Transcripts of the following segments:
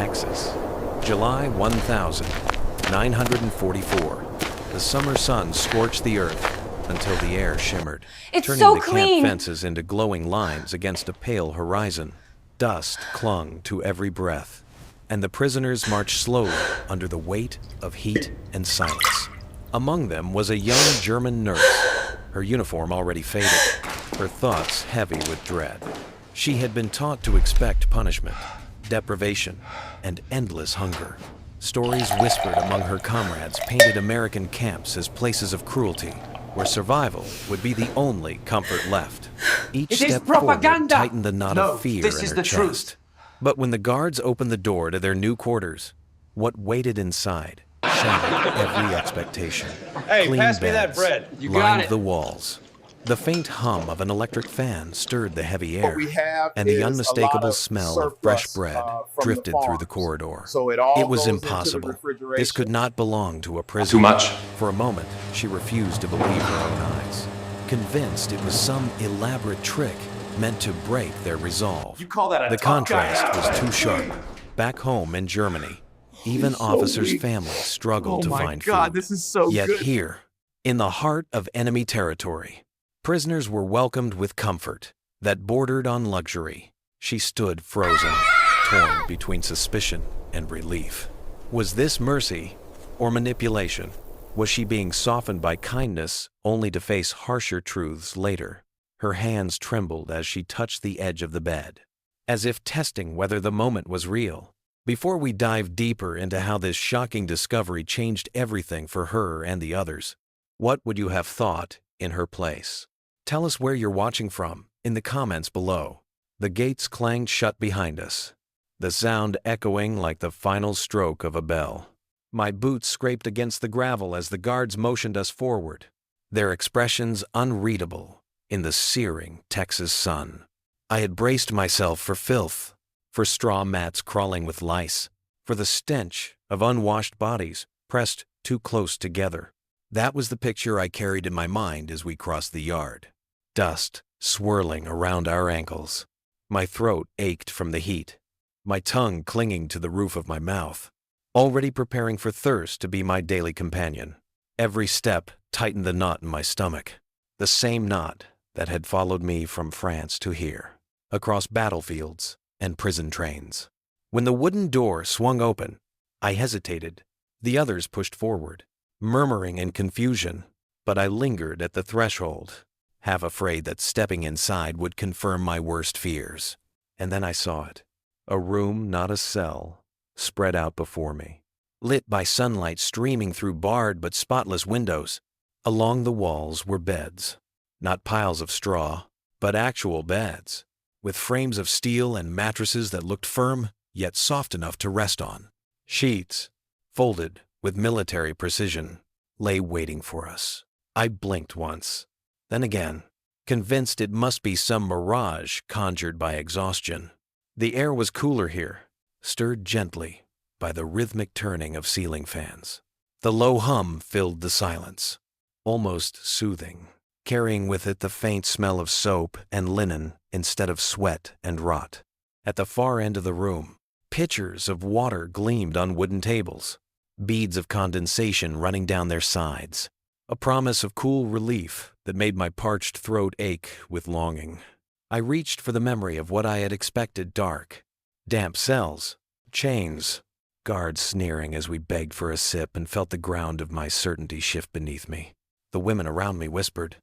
Texas. July 1944. The summer sun scorched the earth until the air shimmered, turning so the clean. camp fences into glowing lines against a pale horizon. Dust clung to every breath, and the prisoners marched slowly under the weight of heat and silence. Among them was a young German nurse, her uniform already faded, her thoughts heavy with dread. She had been taught to expect punishment, deprivation, and endless hunger. Stories whispered among her comrades painted American camps as places of cruelty, where survival would be the only comfort left. Each step forward tightened the knot of fear in her chest. But when the guards opened the door to their new quarters, what waited inside shattered every expectation. Hey, Clean pass me that beds bread. You got lined it. the walls. The faint hum of an electric fan stirred the heavy air, we have and the is unmistakable a lot of smell of fresh surplus, bread from drifted the through the farms. corridor. So it all was goes into the impossible. refrigeration. This could not belong to a prison. Too much. For a moment, she refused to believe her own eyes, convinced it was some elaborate trick meant to break their resolve. You call that a The tough guy? contrast was too sharp. Back home in Germany, even officers' families struggled to find food. This is so Yet good. here, in the heart of enemy territory, prisoners were welcomed with comfort that bordered on luxury. She stood frozen, torn between suspicion and relief. Was this mercy or manipulation? Was she being softened by kindness only to face harsher truths later? Her hands trembled as she touched the edge of the bed, as if testing whether the moment was real. Before we dive deeper into how this shocking discovery changed everything for her and the others, what would you have thought in her place? Tell us where you're watching from in the comments below. The gates clanged shut behind us, the sound echoing like the final stroke of a bell. My boots scraped against the gravel as the guards motioned us forward, their expressions unreadable in the searing Texas sun. I had braced myself for filth, for straw mats crawling with lice, for the stench of unwashed bodies pressed too close together. That was the picture I carried in my mind as we crossed the yard. Dust swirling around our ankles. My throat ached from the heat, my tongue clinging to the roof of my mouth, already preparing for thirst to be my daily companion. Every step tightened the knot in my stomach, the same knot that had followed me from France to here, across battlefields and prison trains. When the wooden door swung open, I hesitated. The others pushed forward, murmuring in confusion, but I lingered at the threshold, half afraid that stepping inside would confirm my worst fears. And then I saw it. A room, not a cell, spread out before me, lit by sunlight streaming through barred but spotless windows. Along the walls were beds, not piles of straw, but actual beds, with frames of steel and mattresses that looked firm yet soft enough to rest on. Sheets, folded with military precision, lay waiting for us. I blinked once, then again, convinced it must be some mirage conjured by exhaustion. The air was cooler here, stirred gently by the rhythmic turning of ceiling fans. The low hum filled the silence, almost soothing, carrying with it the faint smell of soap and linen instead of sweat and rot. At the far end of the room, pitchers of water gleamed on wooden tables, beads of condensation running down their sides, a promise of cool relief that made my parched throat ache with longing. I reached for the memory of what I had expected: dark, damp cells, chains, guards sneering as we begged for a sip, and felt the ground of my certainty shift beneath me. The women around me whispered,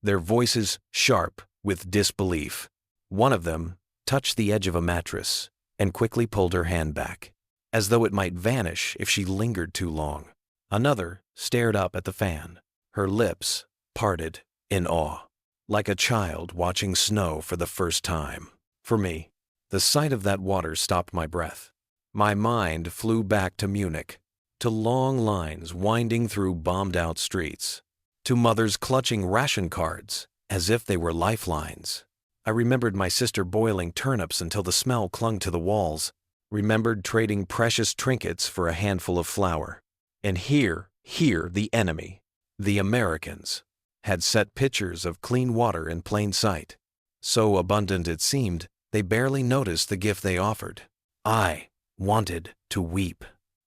their voices sharp with disbelief. One of them touched the edge of a mattress and quickly pulled her hand back, as though it might vanish if she lingered too long. Another stared up at the fan, her lips parted in awe, like a child watching snow for the first time. For me, the sight of that water stopped my breath. My mind flew back to Munich, to long lines winding through bombed-out streets, to mothers clutching ration cards as if they were lifelines. I remembered my sister boiling turnips until the smell clung to the walls, remembered trading precious trinkets for a handful of flour. And here the enemy, the Americans, had set pitchers of clean water in plain sight. So abundant it seemed, they barely noticed the gift they offered. I wanted to weep,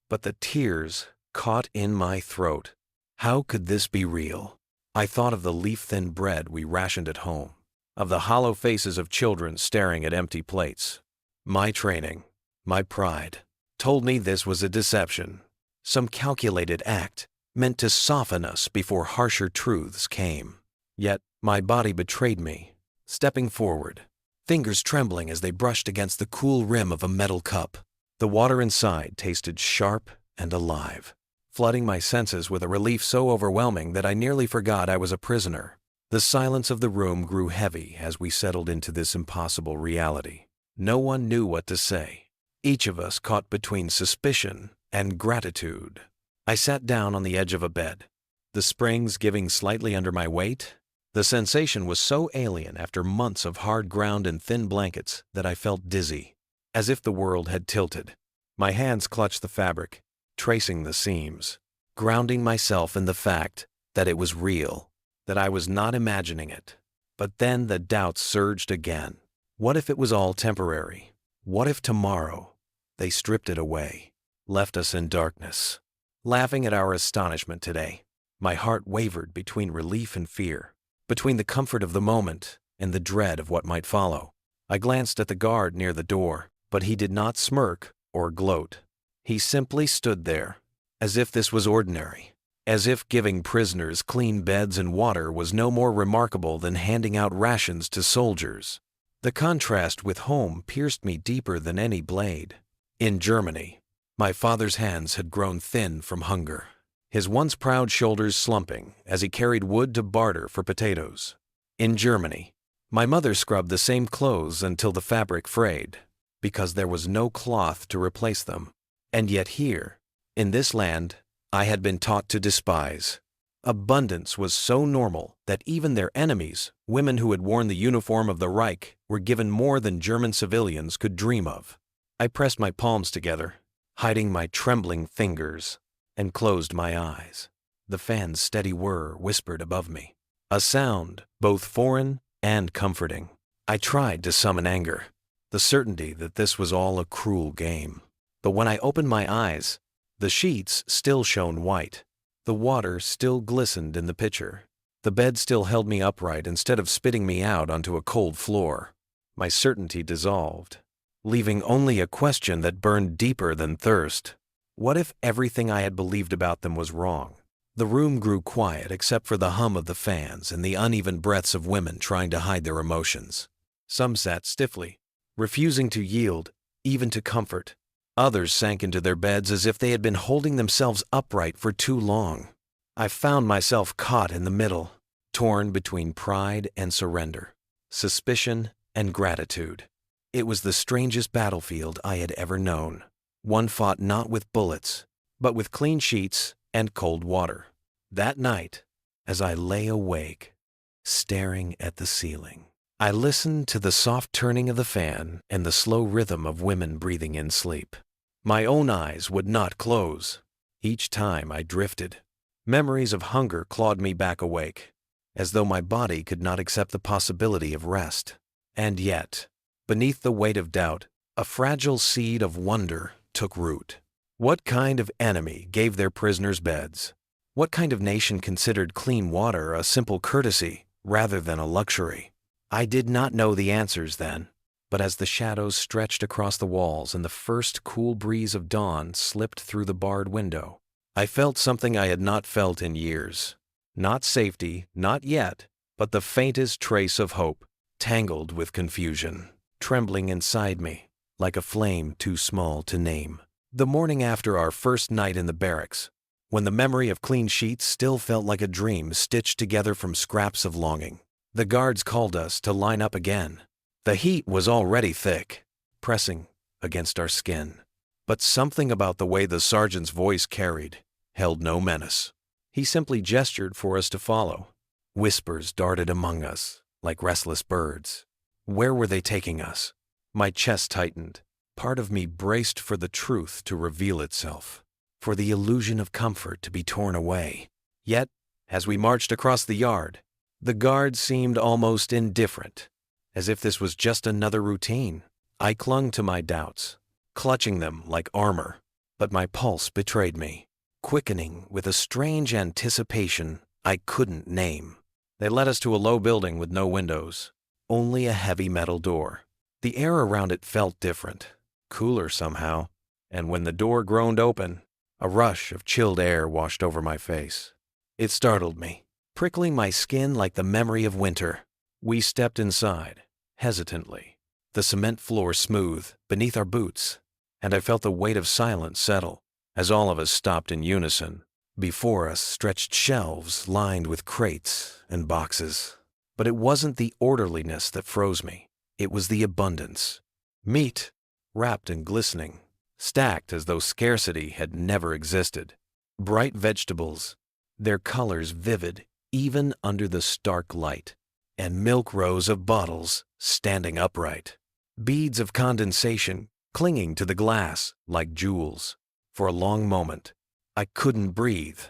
but the tears caught in my throat. How could this be real? I thought of the leaf-thin bread we rationed at home, of the hollow faces of children staring at empty plates. My training, my pride, told me this was a deception, some calculated act meant to soften us before harsher truths came. Yet my body betrayed me, stepping forward, fingers trembling as they brushed against the cool rim of a metal cup. The water inside tasted sharp and alive, flooding my senses with a relief so overwhelming that I nearly forgot I was a prisoner. The silence of the room grew heavy as we settled into this impossible reality. No one knew what to say, each of us caught between suspicion and gratitude. I sat down on the edge of a bed, the springs giving slightly under my weight. The sensation was so alien after months of hard ground and thin blankets that I felt dizzy, as if the world had tilted. My hands clutched the fabric, tracing the seams, grounding myself in the fact that it was real, that I was not imagining it. But then the doubts surged again. What if it was all temporary? What if tomorrow they stripped it away, left us in darkness? Laughing at our astonishment today, my heart wavered between relief and fear, between the comfort of the moment and the dread of what might follow. I glanced at the guard near the door, but he did not smirk or gloat. He simply stood there, as if this was ordinary, as if giving prisoners clean beds and water was no more remarkable than handing out rations to soldiers. The contrast with home pierced me deeper than any blade. In Germany, my father's hands had grown thin from hunger, his once proud shoulders slumping as he carried wood to barter for potatoes. In Germany, my mother scrubbed the same clothes until the fabric frayed, because there was no cloth to replace them. And yet here, in this land, I had been taught to despise. Abundance was so normal that even their enemies, women who had worn the uniform of the Reich, were given more than German civilians could dream of. I pressed my palms together, hiding my trembling fingers, and closed my eyes. The fan's steady whir whispered above me, a sound both foreign and comforting. I tried to summon anger, the certainty that this was all a cruel game. But when I opened my eyes, the sheets still shone white. The water still glistened in the pitcher. The bed still held me upright instead of spitting me out onto a cold floor. My certainty dissolved, leaving only a question that burned deeper than thirst. What if everything I had believed about them was wrong? The room grew quiet except for the hum of the fans and the uneven breaths of women trying to hide their emotions. Some sat stiffly, refusing to yield, even to comfort. Others sank into their beds as if they had been holding themselves upright for too long. I found myself caught in the middle, torn between pride and surrender, suspicion and gratitude. It was the strangest battlefield I had ever known. One fought not with bullets, but with clean sheets and cold water. That night, as I lay awake, staring at the ceiling, I listened to the soft turning of the fan and the slow rhythm of women breathing in sleep. My own eyes would not close. Each time I drifted, memories of hunger clawed me back awake, as though my body could not accept the possibility of rest. And yet, beneath the weight of doubt, a fragile seed of wonder took root. What kind of enemy gave their prisoners beds? What kind of nation considered clean water a simple courtesy rather than a luxury? I did not know the answers then, but as the shadows stretched across the walls and the first cool breeze of dawn slipped through the barred window, I felt something I had not felt in years. Not safety, not yet, but the faintest trace of hope, tangled with confusion, trembling inside me, like a flame too small to name. The morning after our first night in the barracks, when the memory of clean sheets still felt like a dream stitched together from scraps of longing, the guards called us to line up again. The heat was already thick, pressing against our skin. But something about the way the sergeant's voice carried held no menace. He simply gestured for us to follow. Whispers darted among us like restless birds. Where were they taking us? My chest tightened. Part of me braced for the truth to reveal itself, for the illusion of comfort to be torn away. Yet, as we marched across the yard, the guards seemed almost indifferent, as if this was just another routine. I clung to my doubts, clutching them like armor. But my pulse betrayed me, quickening with a strange anticipation I couldn't name. They led us to a low building with no windows, only a heavy metal door. The air around it felt different, cooler somehow, and when the door groaned open, a rush of chilled air washed over my face. It startled me, prickling my skin like the memory of winter. We stepped inside, hesitantly, the cement floor smooth beneath our boots, and I felt the weight of silence settle as all of us stopped in unison. Before us stretched shelves lined with crates and boxes. But it wasn't the orderliness that froze me. It was the abundance. Meat, wrapped and glistening, stacked as though scarcity had never existed. Bright vegetables, their colors vivid even under the stark light. And milk rows of bottles standing upright. Beads of condensation clinging to the glass like jewels. For a long moment, I couldn't breathe.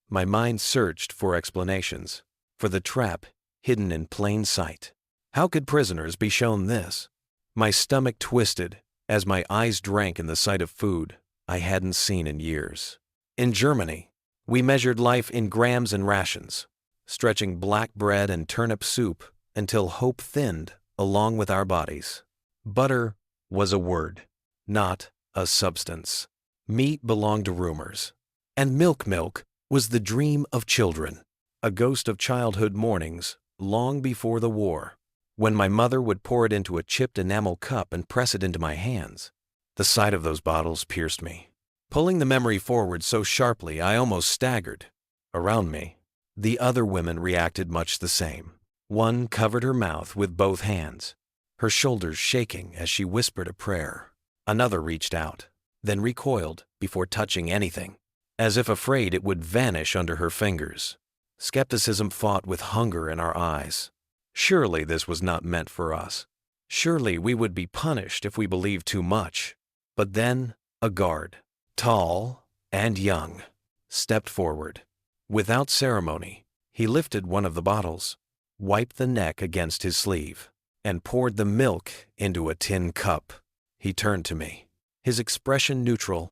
My mind searched for explanations, for the trap hidden in plain sight. How could prisoners be shown this? My stomach twisted as my eyes drank in the sight of food I hadn't seen in years. In Germany, we measured life in grams and rations, stretching black bread and turnip soup until hope thinned along with our bodies. Butter was a word, not a substance. Meat belonged to rumors. And milk was the dream of children, a ghost of childhood mornings long before the war, when my mother would pour it into a chipped enamel cup and press it into my hands. The sight of those bottles pierced me, pulling the memory forward so sharply I almost staggered. Around me, the other women reacted much the same. One covered her mouth with both hands, her shoulders shaking as she whispered a prayer. Another reached out, then recoiled before touching anything, as if afraid it would vanish under her fingers. Skepticism fought with hunger in our eyes. Surely this was not meant for us. Surely we would be punished if we believed too much. But then a guard, tall and young, stepped forward. Without ceremony, he lifted one of the bottles, wiped the neck against his sleeve, and poured the milk into a tin cup. He turned to me, his expression neutral,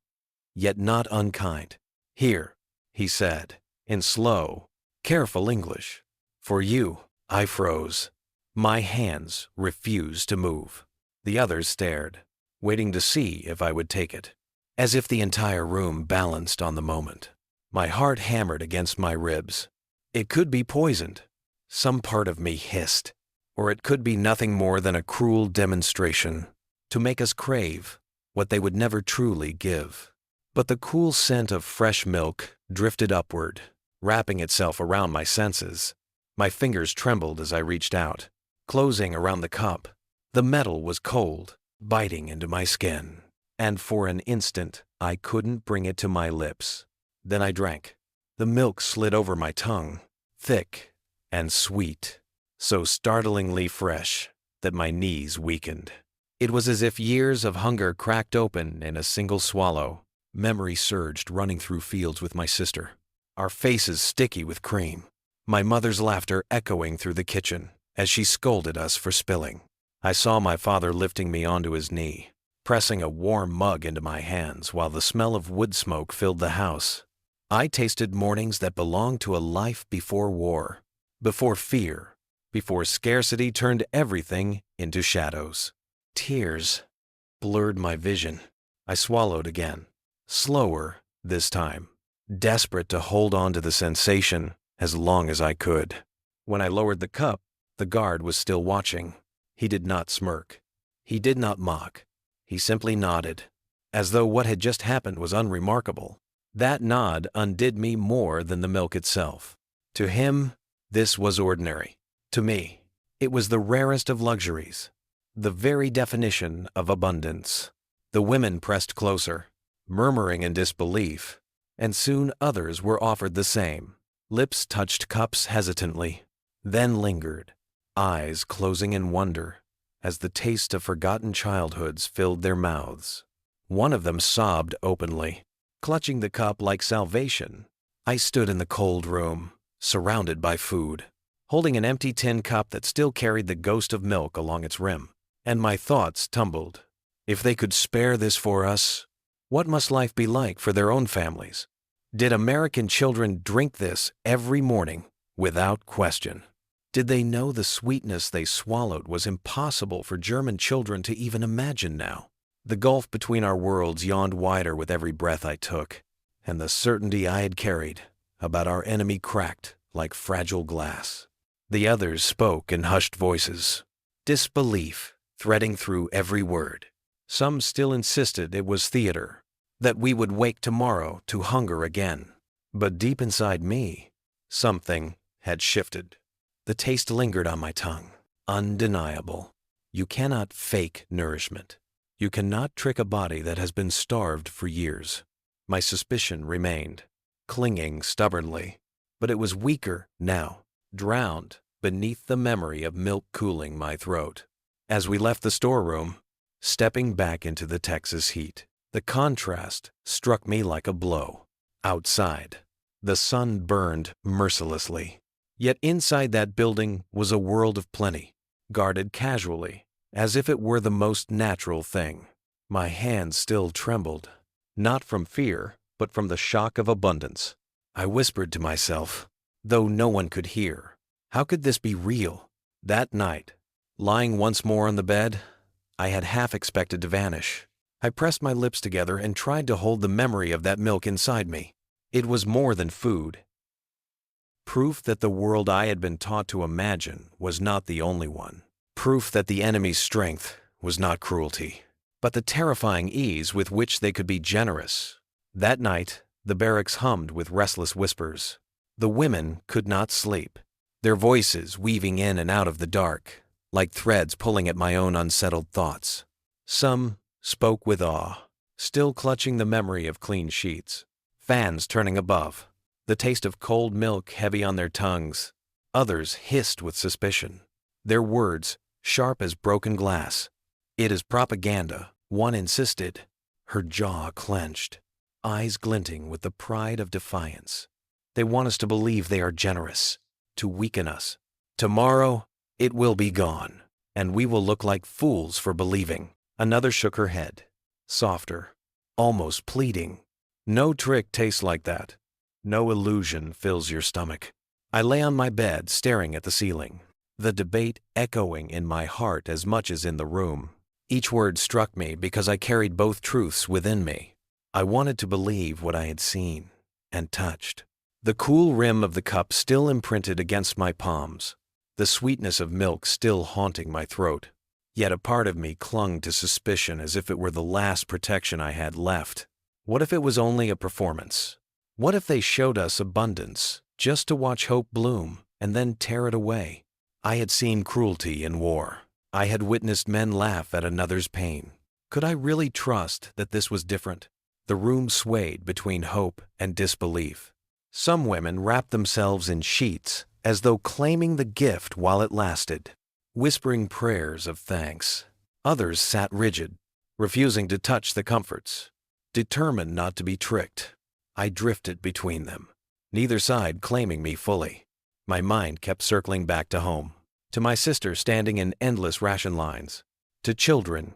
yet not unkind. "Here," he said, in slow, careful English. "For you." I froze. My hands refused to move. The others stared, waiting to see if I would take it, as if the entire room balanced on the moment. My heart hammered against my ribs. It could be poisoned. Some part of me hissed. Or it could be nothing more than a cruel demonstration to make us crave what they would never truly give. But the cool scent of fresh milk drifted upward, wrapping itself around my senses. My fingers trembled as I reached out, closing around the cup. The metal was cold, biting into my skin, and for an instant I couldn't bring it to my lips. Then I drank. The milk slid over my tongue, thick and sweet, so startlingly fresh that my knees weakened. It was as if years of hunger cracked open in a single swallow. Memory surged, running through fields with my sister, our faces sticky with cream. My mother's laughter echoing through the kitchen as she scolded us for spilling. I saw my father lifting me onto his knee, pressing a warm mug into my hands while the smell of wood smoke filled the house. I tasted mornings that belonged to a life before war, before fear, before scarcity turned everything into shadows. Tears blurred my vision. I swallowed again, slower this time, desperate to hold on to the sensation as long as I could. When I lowered the cup, the guard was still watching. He did not smirk. He did not mock. He simply nodded, as though what had just happened was unremarkable. That nod undid me more than the milk itself. To him, this was ordinary. To me, it was the rarest of luxuries, the very definition of abundance. The women pressed closer, murmuring in disbelief, and soon others were offered the same. Lips touched cups hesitantly, then lingered, eyes closing in wonder as the taste of forgotten childhoods filled their mouths. One of them sobbed openly, clutching the cup like salvation. I stood in the cold room, surrounded by food, holding an empty tin cup that still carried the ghost of milk along its rim, and my thoughts tumbled. If they could spare this for us, what must life be like for their own families? Did American children drink this every morning without question? Did they know the sweetness they swallowed was impossible for German children to even imagine now? The gulf between our worlds yawned wider with every breath I took, and the certainty I had carried about our enemy cracked like fragile glass. The others spoke in hushed voices, disbelief threading through every word. Some still insisted it was theater, that we would wake tomorrow to hunger again. But deep inside me, something had shifted. The taste lingered on my tongue, undeniable. You cannot fake nourishment. You cannot trick a body that has been starved for years. My suspicion remained, clinging stubbornly, but it was weaker now, drowned beneath the memory of milk cooling my throat. As we left the storeroom, stepping back into the Texas heat, the contrast struck me like a blow. Outside, the sun burned mercilessly. Yet inside that building was a world of plenty, guarded casually, as if it were the most natural thing. My hands still trembled, not from fear, but from the shock of abundance. I whispered to myself, though no one could hear, how could this be real? That night, lying once more on the bed, I had half expected to vanish. I pressed my lips together and tried to hold the memory of that milk inside me. It was more than food. Proof that the world I had been taught to imagine was not the only one. Proof that the enemy's strength was not cruelty, but the terrifying ease with which they could be generous. That night, the barracks hummed with restless whispers. The women could not sleep, their voices weaving in and out of the dark, like threads pulling at my own unsettled thoughts. Some spoke with awe, still clutching the memory of clean sheets, fans turning above, the taste of cold milk heavy on their tongues. Others hissed with suspicion, their words sharp as broken glass. It is propaganda, one insisted, her jaw clenched, eyes glinting with the pride of defiance. They want us to believe they are generous, to weaken us. Tomorrow, it will be gone, and we will look like fools for believing. Another shook her head, softer, almost pleading. No trick tastes like that. No illusion fills your stomach. I lay on my bed, staring at the ceiling, the debate echoing in my heart as much as in the room. Each word struck me because I carried both truths within me. I wanted to believe what I had seen and touched. The cool rim of the cup still imprinted against my palms, the sweetness of milk still haunting my throat. Yet a part of me clung to suspicion as if it were the last protection I had left. What if it was only a performance? What if they showed us abundance just to watch hope bloom and then tear it away? I had seen cruelty in war. I had witnessed men laugh at another's pain. Could I really trust that this was different? The room swayed between hope and disbelief. Some women wrapped themselves in sheets as though claiming the gift while it lasted, whispering prayers of thanks. Others sat rigid, refusing to touch the comforts, determined not to be tricked. I drifted between them, neither side claiming me fully. My mind kept circling back to home, to my sister standing in endless ration lines, to children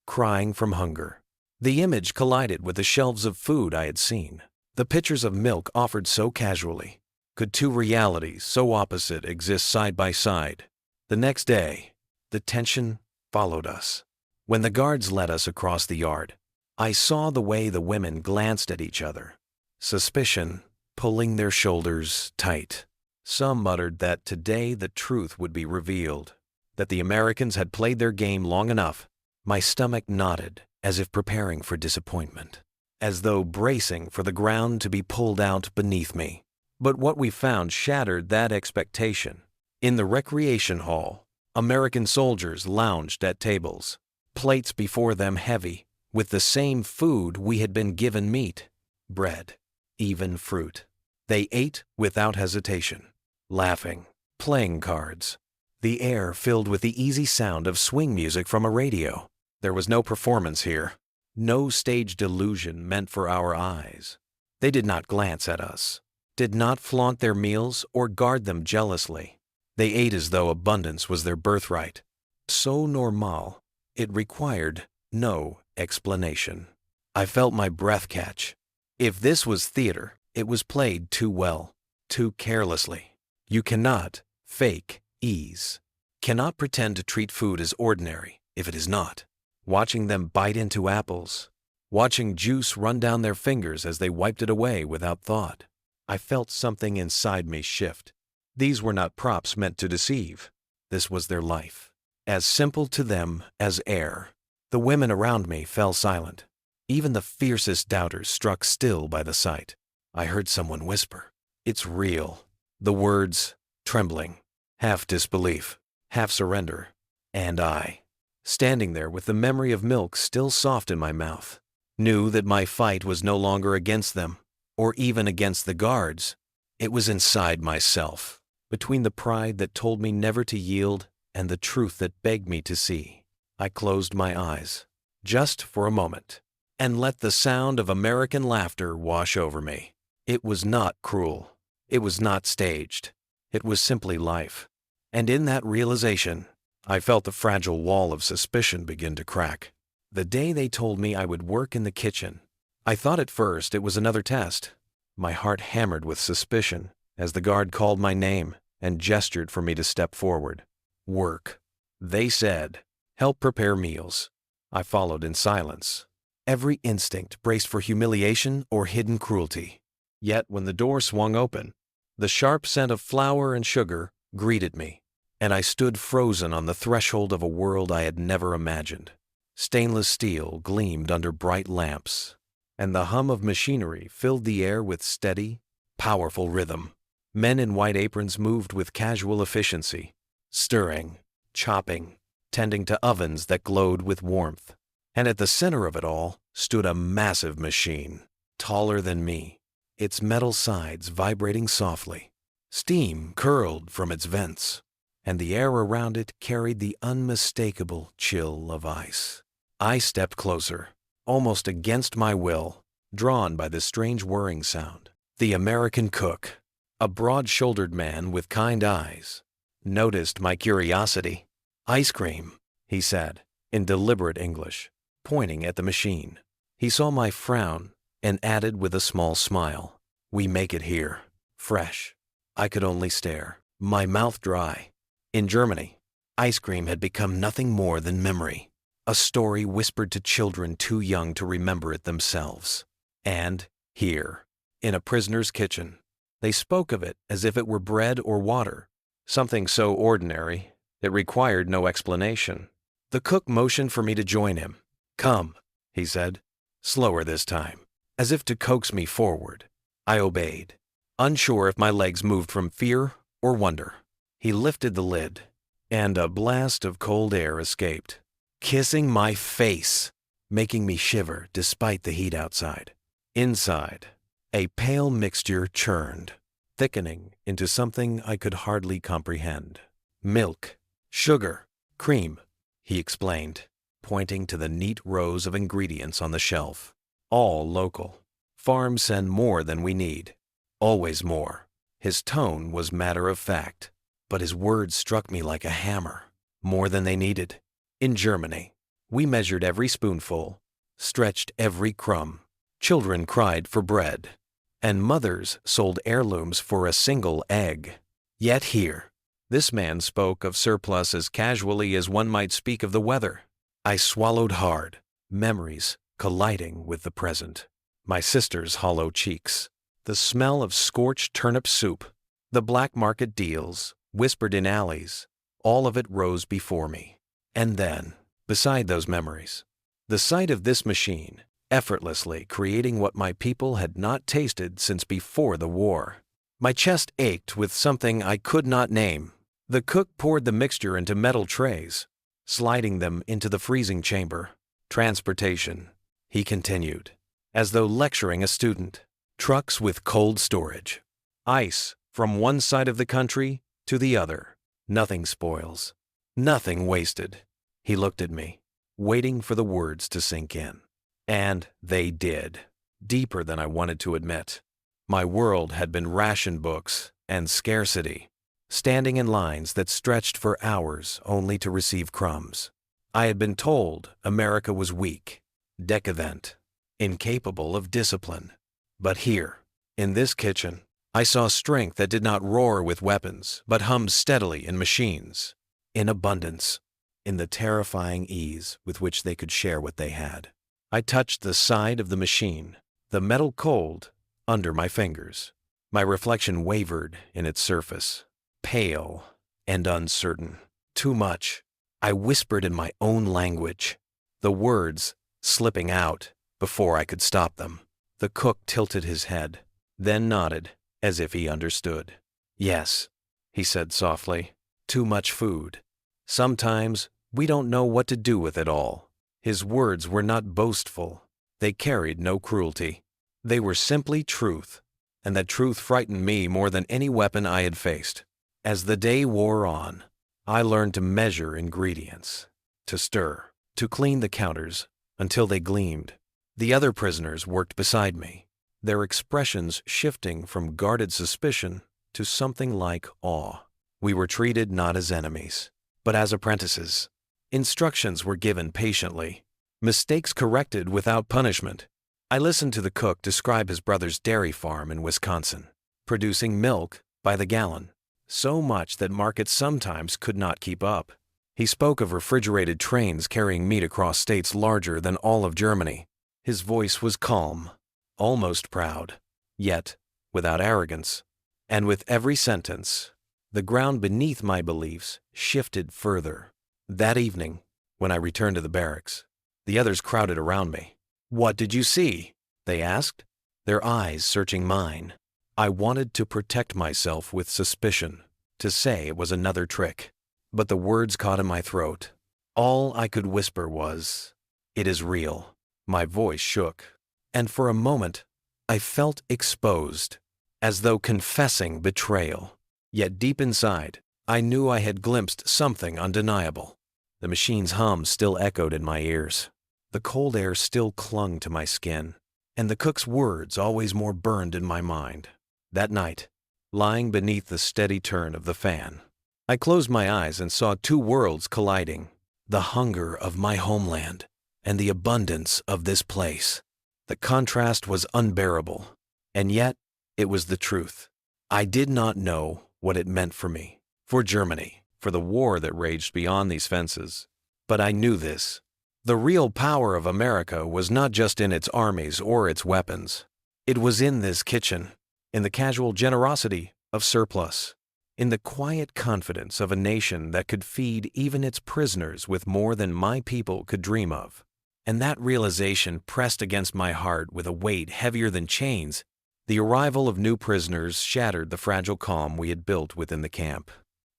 crying from hunger. The image collided with the shelves of food I had seen, the pitchers of milk offered so casually. Could two realities so opposite exist side by side? The next day, the tension followed us. When the guards led us across the yard, I saw the way the women glanced at each other, suspicion pulling their shoulders tight. Some muttered that today the truth would be revealed, that the Americans had played their game long enough. My stomach knotted as if preparing for disappointment, as though bracing for the ground to be pulled out beneath me. But what we found shattered that expectation. In the recreation hall, American soldiers lounged at tables, plates before them heavy, with the same food we had been given: meat, bread, even fruit. They ate without hesitation, laughing, playing cards, the air filled with the easy sound of swing music from a radio. There was no performance here, no staged illusion meant for our eyes. They did not glance at us, did not flaunt their meals or guard them jealously. They ate as though abundance was their birthright. So normal, it required no explanation. I felt my breath catch. If this was theater, it was played too well, too carelessly. You cannot fake ease. Cannot pretend to treat food as ordinary if it is not. Watching them bite into apples, watching juice run down their fingers as they wiped it away without thought, I felt something inside me shift. These were not props meant to deceive. This was their life, as simple to them as air. The women around me fell silent. Even the fiercest doubters struck still by the sight. I heard someone whisper, "It's real." The words, trembling, half disbelief, half surrender. And I, standing there with the memory of milk still soft in my mouth, knew that my fight was no longer against them, or even against the guards. It was inside myself, between the pride that told me never to yield and the truth that begged me to see. I closed my eyes, just for a moment, and let the sound of American laughter wash over me. It was not cruel. It was not staged. It was simply life. And in that realization, I felt the fragile wall of suspicion begin to crack. The day they told me I would work in the kitchen, I thought at first it was another test. My heart hammered with suspicion as the guard called my name and gestured for me to step forward. Work, they said. Help prepare meals. I followed in silence. Every instinct braced for humiliation or hidden cruelty. Yet when the door swung open, the sharp scent of flour and sugar greeted me, and I stood frozen on the threshold of a world I had never imagined. Stainless steel gleamed under bright lamps, and the hum of machinery filled the air with steady, powerful rhythm. Men in white aprons moved with casual efficiency, stirring, chopping, tending to ovens that glowed with warmth. And at the center of it all stood a massive machine, taller than me, its metal sides vibrating softly. Steam curled from its vents, and the air around it carried the unmistakable chill of ice. I stepped closer, almost against my will, drawn by the strange whirring sound. The American cook, a broad-shouldered man with kind eyes, noticed my curiosity. "Ice cream," he said, in deliberate English, pointing at the machine. He saw my frown and added with a small smile, "We make it here, fresh." I could only stare, my mouth dry. In Germany, ice cream had become nothing more than memory, a story whispered to children too young to remember it themselves. And here, in a prisoner's kitchen, they spoke of it as if it were bread or water, something so ordinary it required no explanation. The cook motioned for me to join him. "Come," he said, slower this time, as if to coax me forward. I obeyed, unsure if my legs moved from fear or wonder. He lifted the lid, and a blast of cold air escaped, kissing my face, making me shiver despite the heat outside. Inside, a pale mixture churned, thickening into something I could hardly comprehend. "Milk, sugar, cream," he explained, pointing to the neat rows of ingredients on the shelf. "All local. Farms send more than we need. Always more." His tone was matter of fact, but his words struck me like a hammer. More than they needed. In Germany, we measured every spoonful, stretched every crumb. Children cried for bread, and mothers sold heirlooms for a single egg. Yet here, this man spoke of surplus as casually as one might speak of the weather. I swallowed hard, memories colliding with the present. My sister's hollow cheeks, the smell of scorched turnip soup, the black market deals, whispered in alleys, all of it rose before me. And then, beside those memories, the sight of this machine, effortlessly creating what my people had not tasted since before the war. My chest ached with something I could not name. The cook poured the mixture into metal trays, sliding them into the freezing chamber. "Transportation," he continued, as though lecturing a student. "Trucks with cold storage. Ice from one side of the country to the other. Nothing spoils. Nothing wasted." He looked at me, waiting for the words to sink in. And they did, deeper than I wanted to admit. My world had been ration books and scarcity, standing in lines that stretched for hours only to receive crumbs. I had been told America was weak, decadent, incapable of discipline. But here, in this kitchen, I saw strength that did not roar with weapons, but hummed steadily in machines, in abundance, in the terrifying ease with which they could share what they had. I touched the side of the machine, the metal cold, under my fingers. My reflection wavered in its surface, pale and uncertain. Too much. I whispered in my own language, the words slipping out before I could stop them. The cook tilted his head, then nodded, as if he understood. Yes, he said softly, too much food. Sometimes we don't know what to do with it all. His words were not boastful. They carried no cruelty. They were simply truth, and that truth frightened me more than any weapon I had faced. As the day wore on, I learned to measure ingredients, to stir, to clean the counters until they gleamed. The other prisoners worked beside me, their expressions shifting from guarded suspicion to something like awe. We were treated not as enemies, but as apprentices. Instructions were given patiently, mistakes corrected without punishment. I listened to the cook describe his brother's dairy farm in Wisconsin, producing milk by the gallon, so much that markets sometimes could not keep up. He spoke of refrigerated trains carrying meat across states larger than all of Germany. His voice was calm, almost proud, yet without arrogance. And with every sentence, the ground beneath my beliefs shifted further. That evening, when I returned to the barracks, the others crowded around me. "What did you see?" they asked, their eyes searching mine. I wanted to protect myself with suspicion, to say it was another trick, but the words caught in my throat. All I could whisper was, "It is real." My voice shook, and for a moment I felt exposed, as though confessing betrayal. Yet deep inside, I knew I had glimpsed something undeniable. The machine's hum still echoed in my ears. The cold air still clung to my skin, and the cook's words always more burned in my mind. That night, lying beneath the steady turn of the fan, I closed my eyes and saw two worlds colliding, the hunger of my homeland and the abundance of this place. The contrast was unbearable, and yet it was the truth. I did not know what it meant for me, for Germany, for the war that raged beyond these fences. But I knew this. The real power of America was not just in its armies or its weapons. It was in this kitchen, in the casual generosity of surplus, in the quiet confidence of a nation that could feed even its prisoners with more than my people could dream of. And that realization pressed against my heart with a weight heavier than chains. The arrival of new prisoners shattered the fragile calm we had built within the camp.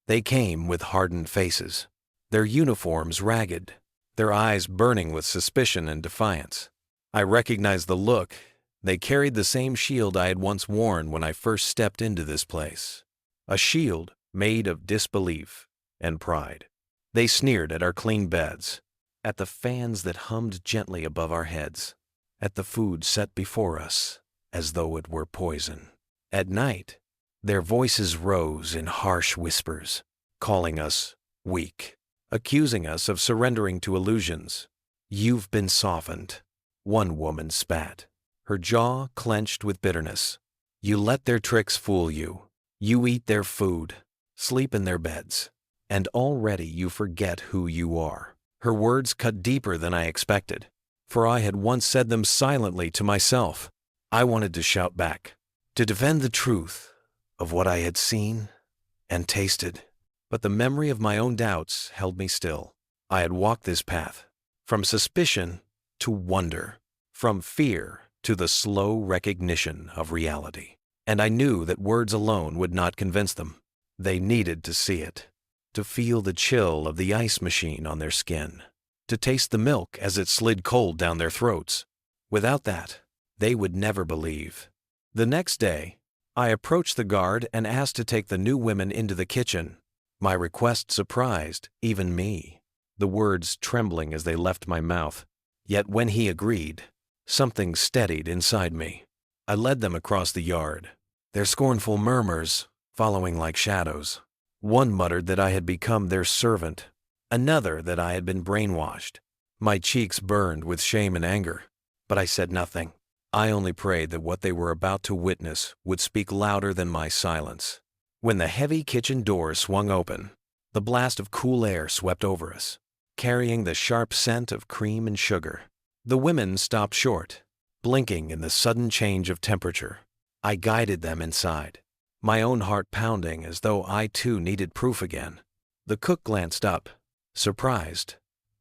They came with hardened faces, their uniforms ragged, their eyes burning with suspicion and defiance. I recognized the look. They carried the same shield I had once worn when I first stepped into this place, a shield made of disbelief and pride. They sneered at our clean beds, at the fans that hummed gently above our heads, at the food set before us as though it were poison. At night, their voices rose in harsh whispers, calling us weak, accusing us of surrendering to illusions. "You've been softened," one woman spat, her jaw clenched with bitterness. "You let their tricks fool you. You eat their food, sleep in their beds, and already you forget who you are." Her words cut deeper than I expected, for I had once said them silently to myself. I wanted to shout back, to defend the truth of what I had seen and tasted. But the memory of my own doubts held me still. I had walked this path, from suspicion to wonder, from fear to the slow recognition of reality. And I knew that words alone would not convince them. They needed to see it, to feel the chill of the ice machine on their skin, to taste the milk as it slid cold down their throats. Without that, they would never believe. The next day, I approached the guard and asked to take the new women into the kitchen. My request surprised even me, the words trembling as they left my mouth. Yet when he agreed, something steadied inside me. I led them across the yard, their scornful murmurs following like shadows. One muttered that I had become their servant, another that I had been brainwashed. My cheeks burned with shame and anger, but I said nothing. I only prayed that what they were about to witness would speak louder than my silence. When the heavy kitchen door swung open, the blast of cool air swept over us, carrying the sharp scent of cream and sugar. The women stopped short, blinking in the sudden change of temperature. I guided them inside, my own heart pounding as though I too needed proof again. The cook glanced up, surprised,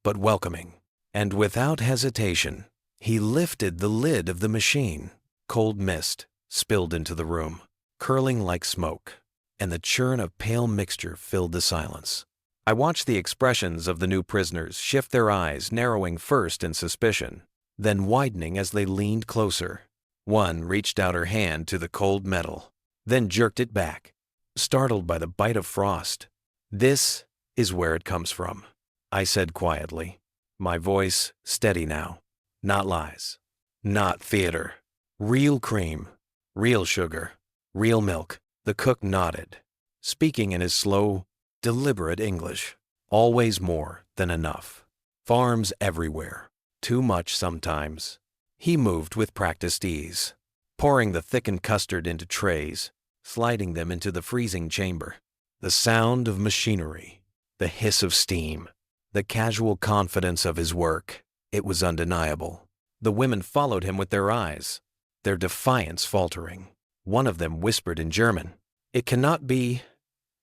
but welcoming, and without hesitation, he lifted the lid of the machine. Cold mist spilled into the room, curling like smoke, and the churn of pale mixture filled the silence. I watched the expressions of the new prisoners shift, their eyes narrowing first in suspicion, then widening as they leaned closer. One reached out her hand to the cold metal, then jerked it back, startled by the bite of frost. "This is where it comes from," I said quietly, my voice steady now. "Not lies, not theater. Real cream, real sugar, real milk." The cook nodded, speaking in his slow, deliberate English. "Always more than enough. Farms everywhere. Too much sometimes." He moved with practiced ease, pouring the thickened custard into trays, sliding them into the freezing chamber. The sound of machinery, the hiss of steam, the casual confidence of his work. It was undeniable. The women followed him with their eyes, their defiance faltering. One of them whispered in German, "It cannot be,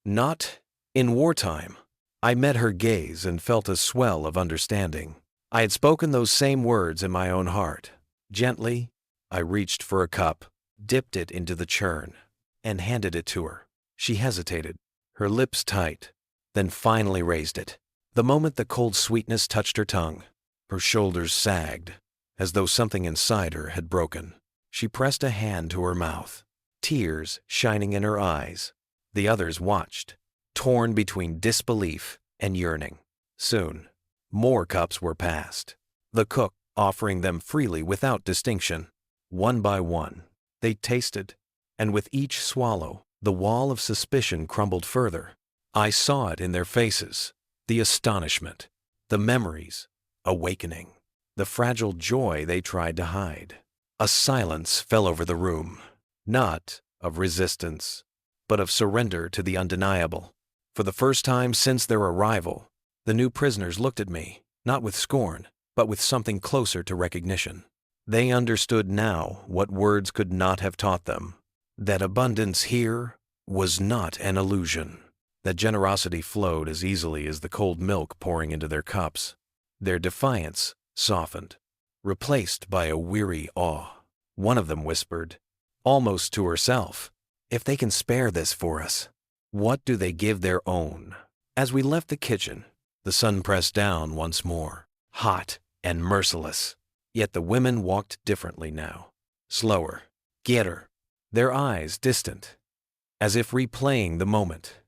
not in wartime." I met her gaze and felt a swell of understanding. I had spoken those same words in my own heart. Gently, I reached for a cup, dipped it into the churn, and handed it to her. She hesitated, her lips tight, then finally raised it. The moment the cold sweetness touched her tongue, her shoulders sagged, as though something inside her had broken. She pressed a hand to her mouth, tears shining in her eyes. The others watched, torn between disbelief and yearning. Soon, more cups were passed, the cook offering them freely without distinction. One by one, they tasted, and with each swallow, the wall of suspicion crumbled further. I saw it in their faces, the astonishment, the memories awakening, the fragile joy they tried to hide. A silence fell over the room, not of resistance, but of surrender to the undeniable. For the first time since their arrival, the new prisoners looked at me, not with scorn, but with something closer to recognition. They understood now what words could not have taught them, that abundance here was not an illusion, that generosity flowed as easily as the cold milk pouring into their cups. Their defiance softened, replaced by a weary awe. One of them whispered, almost to herself, "If they can spare this for us, what do they give their own?" As we left the kitchen, the sun pressed down once more, hot and merciless. Yet the women walked differently now, slower, quieter, their eyes distant, as if replaying the moment,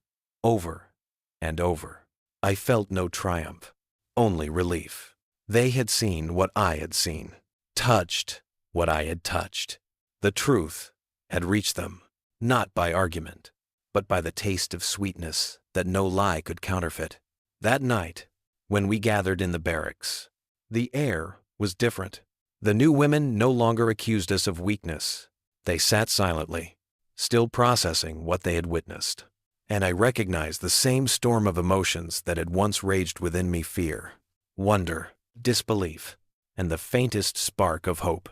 over and over. I felt no triumph, only relief. They had seen what I had seen, touched what I had touched. The truth had reached them, not by argument, but by the taste of sweetness that no lie could counterfeit. That night, when we gathered in the barracks, the air was different. The new women no longer accused us of weakness. They sat silently, still processing what they had witnessed. And I recognized the same storm of emotions that had once raged within me: fear, wonder, disbelief, and the faintest spark of hope.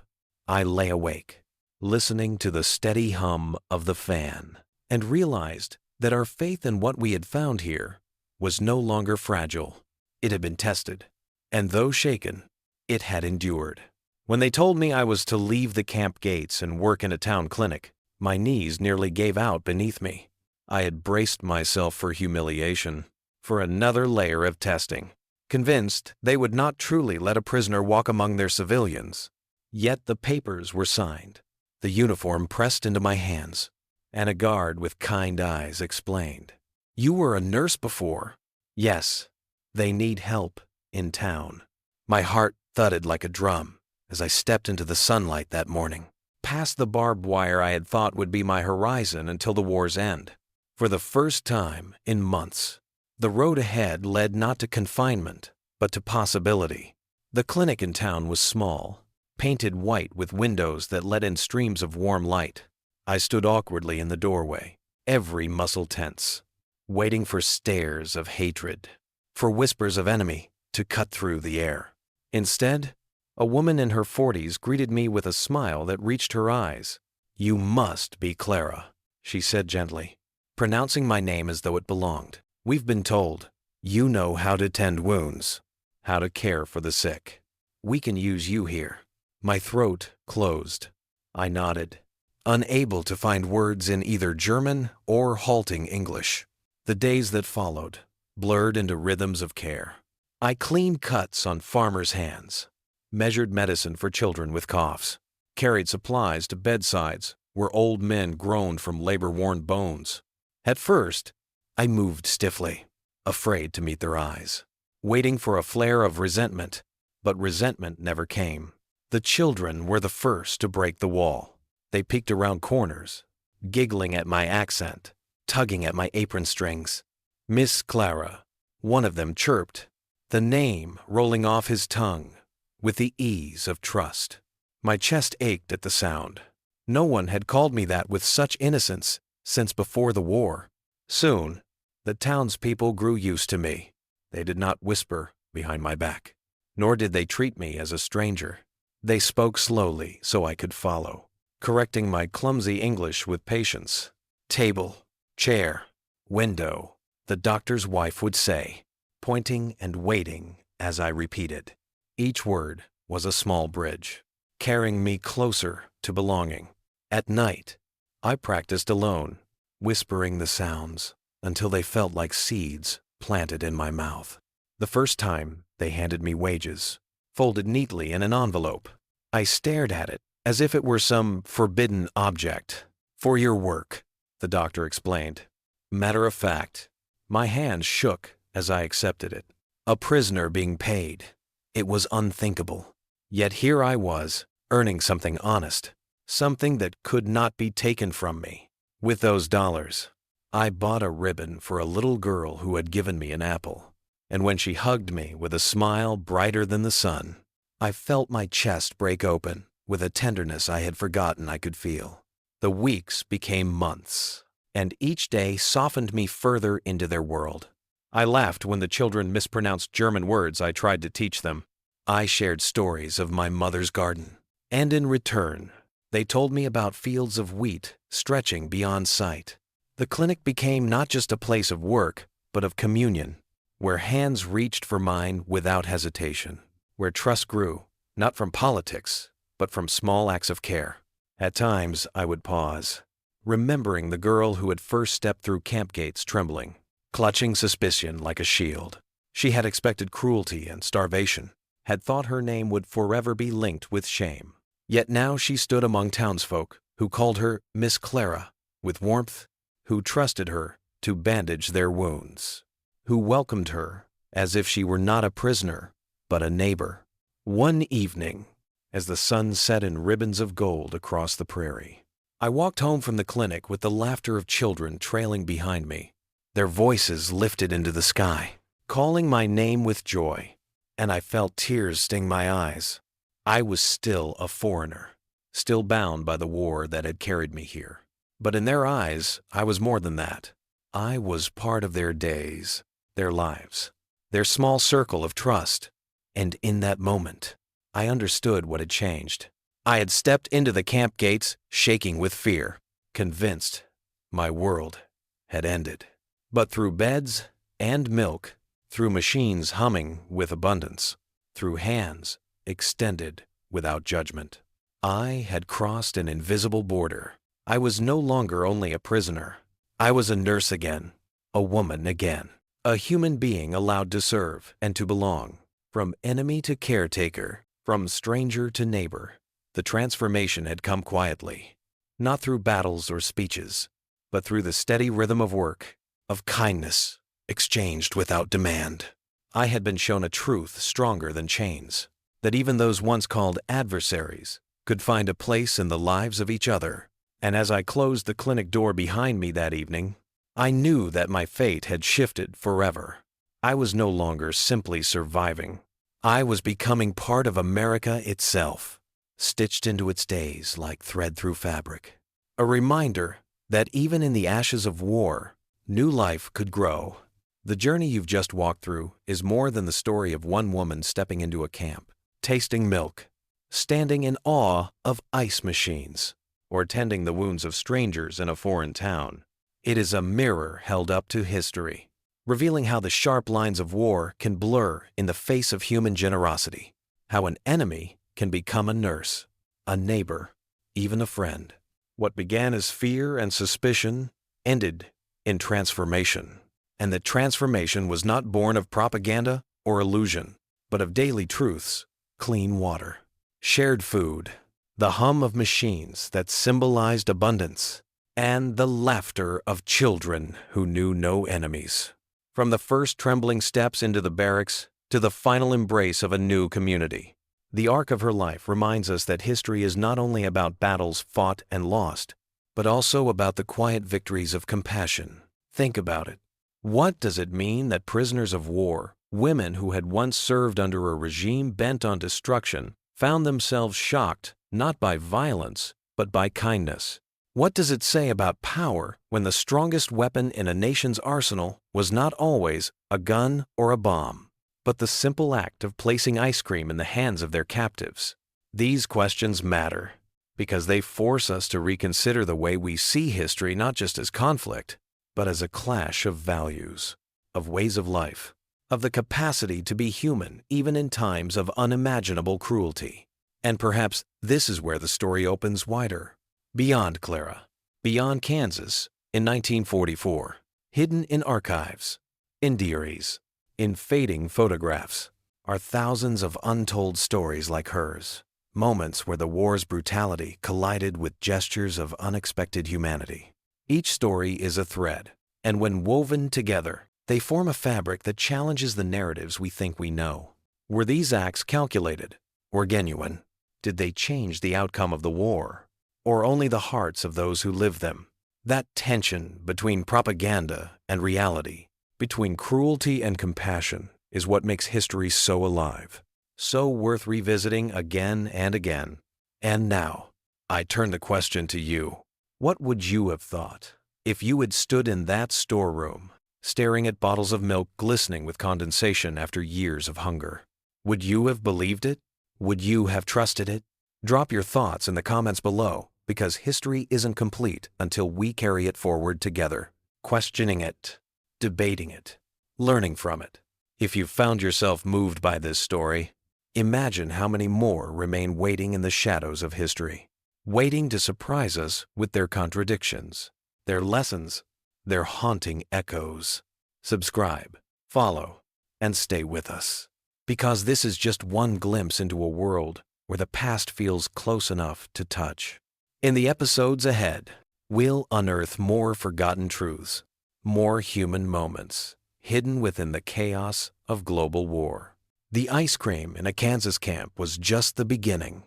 I lay awake, listening to the steady hum of the fan, and realized that our faith in what we had found here was no longer fragile. It had been tested, and though shaken, it had endured. When they told me I was to leave the camp gates and work in a town clinic, my knees nearly gave out beneath me. I had braced myself for humiliation, for another layer of testing, convinced they would not truly let a prisoner walk among their civilians. Yet the papers were signed, the uniform pressed into my hands, and a guard with kind eyes explained, "You were a nurse before." Yes, they need help in town. My heart thudded like a drum as I stepped into the sunlight that morning, past the barbed wire I had thought would be my horizon until the war's end. For the first time in months, the road ahead led not to confinement, but to possibility. The clinic in town was small, painted white with windows that let in streams of warm light. I stood awkwardly in the doorway, every muscle tense, waiting for stares of hatred, for whispers of enemy to cut through the air. Instead, a woman in her 40s greeted me with a smile that reached her eyes. "You must be Clara," she said gently, pronouncing my name as though it belonged. "We've been told you know how to tend wounds, how to care for the sick. We can use you here." My throat closed. I nodded, unable to find words in either German or halting English. The days that followed blurred into rhythms of care. I cleaned cuts on farmers' hands, measured medicine for children with coughs, carried supplies to bedsides where old men groaned from labor-worn bones. At first, I moved stiffly, afraid to meet their eyes, waiting for a flare of resentment, but resentment never came. The children were the first to break the wall. They peeked around corners, giggling at my accent, tugging at my apron strings. "Miss Clara," one of them chirped, the name rolling off his tongue with the ease of trust. My chest ached at the sound. No one had called me that with such innocence since before the war. Soon, the townspeople grew used to me. They did not whisper behind my back, nor did they treat me as a stranger. They spoke slowly so I could follow, correcting my clumsy English with patience. "Table, chair, window," the doctor's wife would say, pointing and waiting as I repeated. Each word was a small bridge, carrying me closer to belonging. At night, I practiced alone, whispering the sounds until they felt like seeds planted in my mouth. The first time, they handed me wages, folded neatly in an envelope. I stared at it as if it were some forbidden object. "For your work," the doctor explained. Matter of fact, my hands shook as I accepted it. A prisoner being paid. It was unthinkable. Yet here I was, earning something honest, something that could not be taken from me. With those dollars, I bought a ribbon for a little girl who had given me an apple. And when she hugged me with a smile brighter than the sun, I felt my chest break open with a tenderness I had forgotten I could feel. The weeks became months, and each day softened me further into their world. I laughed when the children mispronounced German words I tried to teach them. I shared stories of my mother's garden, and in return, they told me about fields of wheat stretching beyond sight. The clinic became not just a place of work, but of communion, where hands reached for mine without hesitation, where trust grew, not from politics, but from small acts of care. At times, I would pause, remembering the girl who had first stepped through camp gates trembling, clutching suspicion like a shield. She had expected cruelty and starvation, had thought her name would forever be linked with shame. Yet now she stood among townsfolk who called her Miss Clara with warmth, who trusted her to bandage their wounds, who welcomed her as if she were not a prisoner, but a neighbor. One evening, as the sun set in ribbons of gold across the prairie, I walked home from the clinic with the laughter of children trailing behind me, their voices lifted into the sky, calling my name with joy, and I felt tears sting my eyes. I was still a foreigner, still bound by the war that had carried me here. But in their eyes, I was more than that. I was part of their days, their lives, their small circle of trust. And in that moment, I understood what had changed. I had stepped into the camp gates, shaking with fear, convinced my world had ended. But through beds and milk, through machines humming with abundance, through hands extended without judgment, I had crossed an invisible border. I was no longer only a prisoner. I was a nurse again, a woman again, a human being allowed to serve and to belong. From enemy to caretaker, from stranger to neighbor, the transformation had come quietly, not through battles or speeches, but through the steady rhythm of work, of kindness, exchanged without demand. I had been shown a truth stronger than chains, that even those once called adversaries could find a place in the lives of each other. And as I closed the clinic door behind me that evening, I knew that my fate had shifted forever. I was no longer simply surviving. WWII was becoming part of America itself, stitched into its days like thread through fabric. A reminder that even in the ashes of war, new life could grow. The journey you've just walked through is more than the story of one woman stepping into a camp, tasting milk, standing in awe of ice machines, or tending the wounds of strangers in a foreign town. It is a mirror held up to history, revealing how the sharp lines of war can blur in the face of human generosity, how an enemy can become a nurse, a neighbor, even a friend. What began as fear and suspicion ended in transformation. And that transformation was not born of propaganda or illusion, but of daily truths, clean water, shared food, the hum of machines that symbolized abundance, and the laughter of children who knew no enemies. From the first trembling steps into the barracks to the final embrace of a new community, the arc of her life reminds us that history is not only about battles fought and lost, but also about the quiet victories of compassion. Think about it. What does it mean that prisoners of war, women who had once served under a regime bent on destruction, found themselves shocked not by violence, but by kindness? What does it say about power when the strongest weapon in a nation's arsenal was not always a gun or a bomb, but the simple act of placing ice cream in the hands of their captives? These questions matter because they force us to reconsider the way we see history, not just as conflict, but as a clash of values, of ways of life, of the capacity to be human even in times of unimaginable cruelty. And perhaps this is where the story opens wider. Beyond Clara, beyond Kansas, in 1944, hidden in archives, in diaries, in fading photographs, are thousands of untold stories like hers, moments where the war's brutality collided with gestures of unexpected humanity. Each story is a thread, and when woven together, they form a fabric that challenges the narratives we think we know. Were these acts calculated or genuine? Did they change the outcome of the war, or only the hearts of those who lived them? That tension between propaganda and reality, between cruelty and compassion, is what makes history so alive, so worth revisiting again and again. And now, I turn the question to you. What would you have thought if you had stood in that storeroom, staring at bottles of milk glistening with condensation after years of hunger? Would you have believed it? Would you have trusted it? Drop your thoughts in the comments below, because history isn't complete until we carry it forward together, questioning it, debating it, learning from it. If you've found yourself moved by this story, imagine how many more remain waiting in the shadows of history, waiting to surprise us with their contradictions, their lessons, their haunting echoes. Subscribe, follow, and stay with us, because this is just one glimpse into a world where the past feels close enough to touch. In the episodes ahead, we'll unearth more forgotten truths, more human moments, hidden within the chaos of global war. The ice cream in a Kansas camp was just the beginning.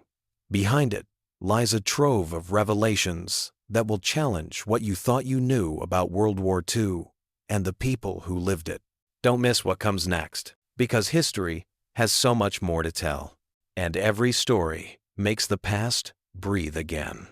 Behind it lies a trove of revelations that will challenge what you thought you knew about World War II and the people who lived it. Don't miss what comes next, because history has so much more to tell, and every story makes the past breathe again.